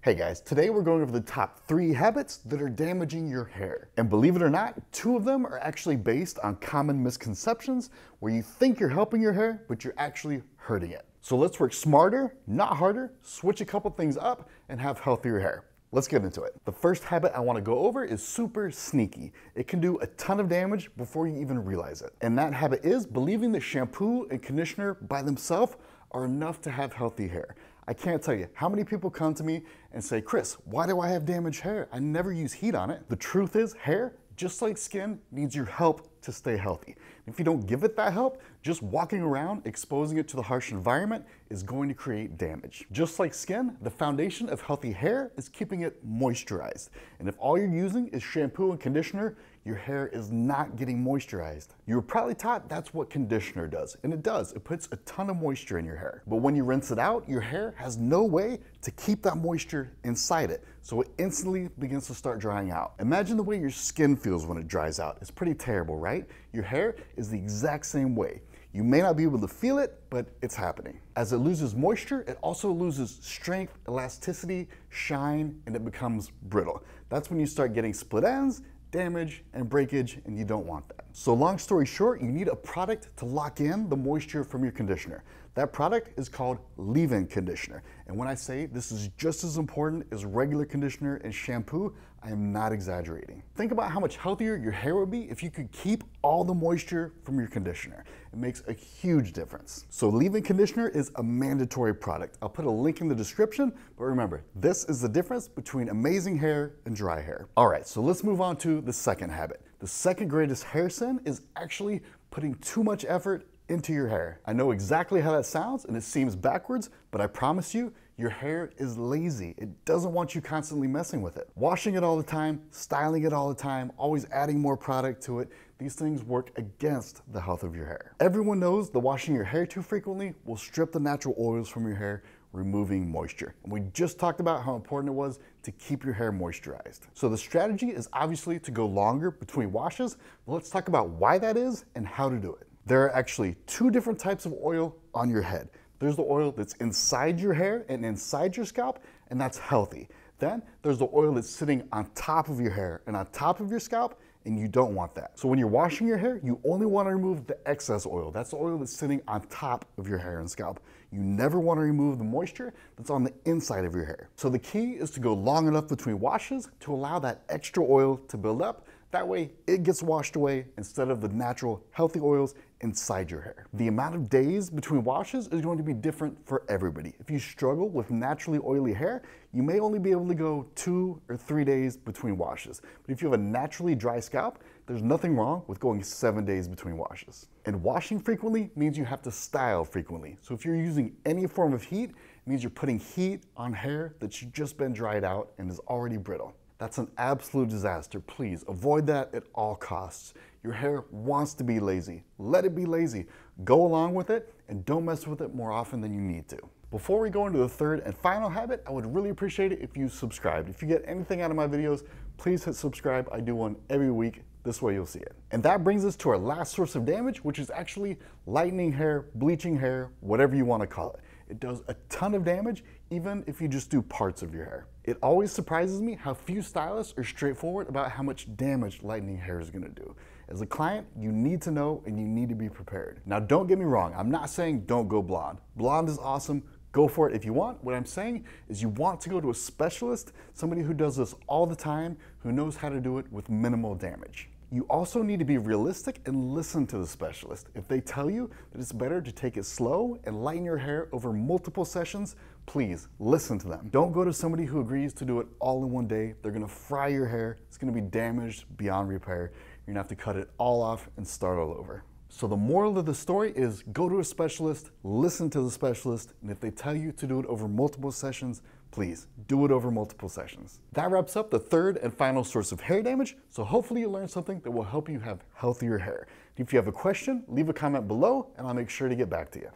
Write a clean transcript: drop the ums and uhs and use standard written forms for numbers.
Hey guys, today we're going over the top 3 habits that are damaging your hair. And believe it or not, 2 of them are actually based on common misconceptions where you think you're helping your hair, but you're actually hurting it. So let's work smarter, not harder, switch a couple things up, and have healthier hair. Let's get into it. The first habit I want to go over is super sneaky. It can do a ton of damage before you even realize it. And that habit is believing that shampoo and conditioner by themselves are enough to have healthy hair. I can't tell you how many people come to me and say, Chris, why do I have damaged hair? I never use heat on it. The truth is, hair, just like skin, needs your help to stay healthy. If you don't give it that help, just walking around exposing it to the harsh environment is going to create damage. Just like skin, the foundation of healthy hair is keeping it moisturized. And if all you're using is shampoo and conditioner, your hair is not getting moisturized. You were probably taught that's what conditioner does, and it does. It puts a ton of moisture in your hair. But when you rinse it out, your hair has no way to keep that moisture inside it, so it instantly begins to start drying out. Imagine the way your skin feels when it dries out. It's pretty terrible, right? Your hair is the exact same way. You may not be able to feel it, but it's happening. As it loses moisture, it also loses strength, elasticity, shine, and it becomes brittle. That's when you start getting split ends, damage, and breakage, and you don't want that. So long story short, you need a product to lock in the moisture from your conditioner. That product is called leave-in conditioner. And when I say this is just as important as regular conditioner and shampoo, I am not exaggerating. Think about how much healthier your hair would be if you could keep all the moisture from your conditioner. It makes a huge difference. So leave-in conditioner is a mandatory product. I'll put a link in the description, but remember, this is the difference between amazing hair and dry hair. All right, so let's move on to the second habit. The second greatest hair sin is actually putting too much effort into your hair. I know exactly how that sounds and it seems backwards, but I promise you, your hair is lazy. It doesn't want you constantly messing with it. Washing it all the time, styling it all the time, always adding more product to it, these things work against the health of your hair. Everyone knows that washing your hair too frequently will strip the natural oils from your hair, removing moisture. And we just talked about how important it was to keep your hair moisturized. So the strategy is obviously to go longer between washes, but let's talk about why that is and how to do it. There are actually 2 different types of oil on your head. There's the oil that's inside your hair and inside your scalp, and that's healthy. Then there's the oil that's sitting on top of your hair and on top of your scalp, and you don't want that. So when you're washing your hair, you only want to remove the excess oil. That's the oil that's sitting on top of your hair and scalp. You never want to remove the moisture that's on the inside of your hair. So the key is to go long enough between washes to allow that extra oil to build up. That way it gets washed away instead of the natural healthy oils inside your hair. The amount of days between washes is going to be different for everybody. If you struggle with naturally oily hair, you may only be able to go 2 or 3 days between washes. But if you have a naturally dry scalp, there's nothing wrong with going 7 days between washes. And washing frequently means you have to style frequently. So if you're using any form of heat, it means you're putting heat on hair that's just been dried out and is already brittle. That's an absolute disaster. Please avoid that at all costs. Your hair wants to be lazy. Let it be lazy. Go along with it and don't mess with it more often than you need to. Before we go into the third and final habit, I would really appreciate it if you subscribed. If you get anything out of my videos, please hit subscribe. I do one every week. This way you'll see it. And that brings us to our last source of damage, which is actually lightening hair, bleaching hair, whatever you want to call it. It does a ton of damage, even if you just do parts of your hair. It always surprises me how few stylists are straightforward about how much damage lightening hair is going to do. As a client, you need to know and you need to be prepared. Now, don't get me wrong. I'm not saying don't go blonde. Blonde is awesome. Go for it if you want. What I'm saying is you want to go to a specialist, somebody who does this all the time, who knows how to do it with minimal damage. You also need to be realistic and listen to the specialist. If they tell you that it's better to take it slow and lighten your hair over multiple sessions, please listen to them. Don't go to somebody who agrees to do it all in one day. They're gonna fry your hair. It's gonna be damaged beyond repair. You're gonna have to cut it all off and start all over. So the moral of the story is go to a specialist, listen to the specialist, and if they tell you to do it over multiple sessions, please do it over multiple sessions. That wraps up the third and final source of hair damage, so hopefully you learned something that will help you have healthier hair. If you have a question, leave a comment below and I'll make sure to get back to you.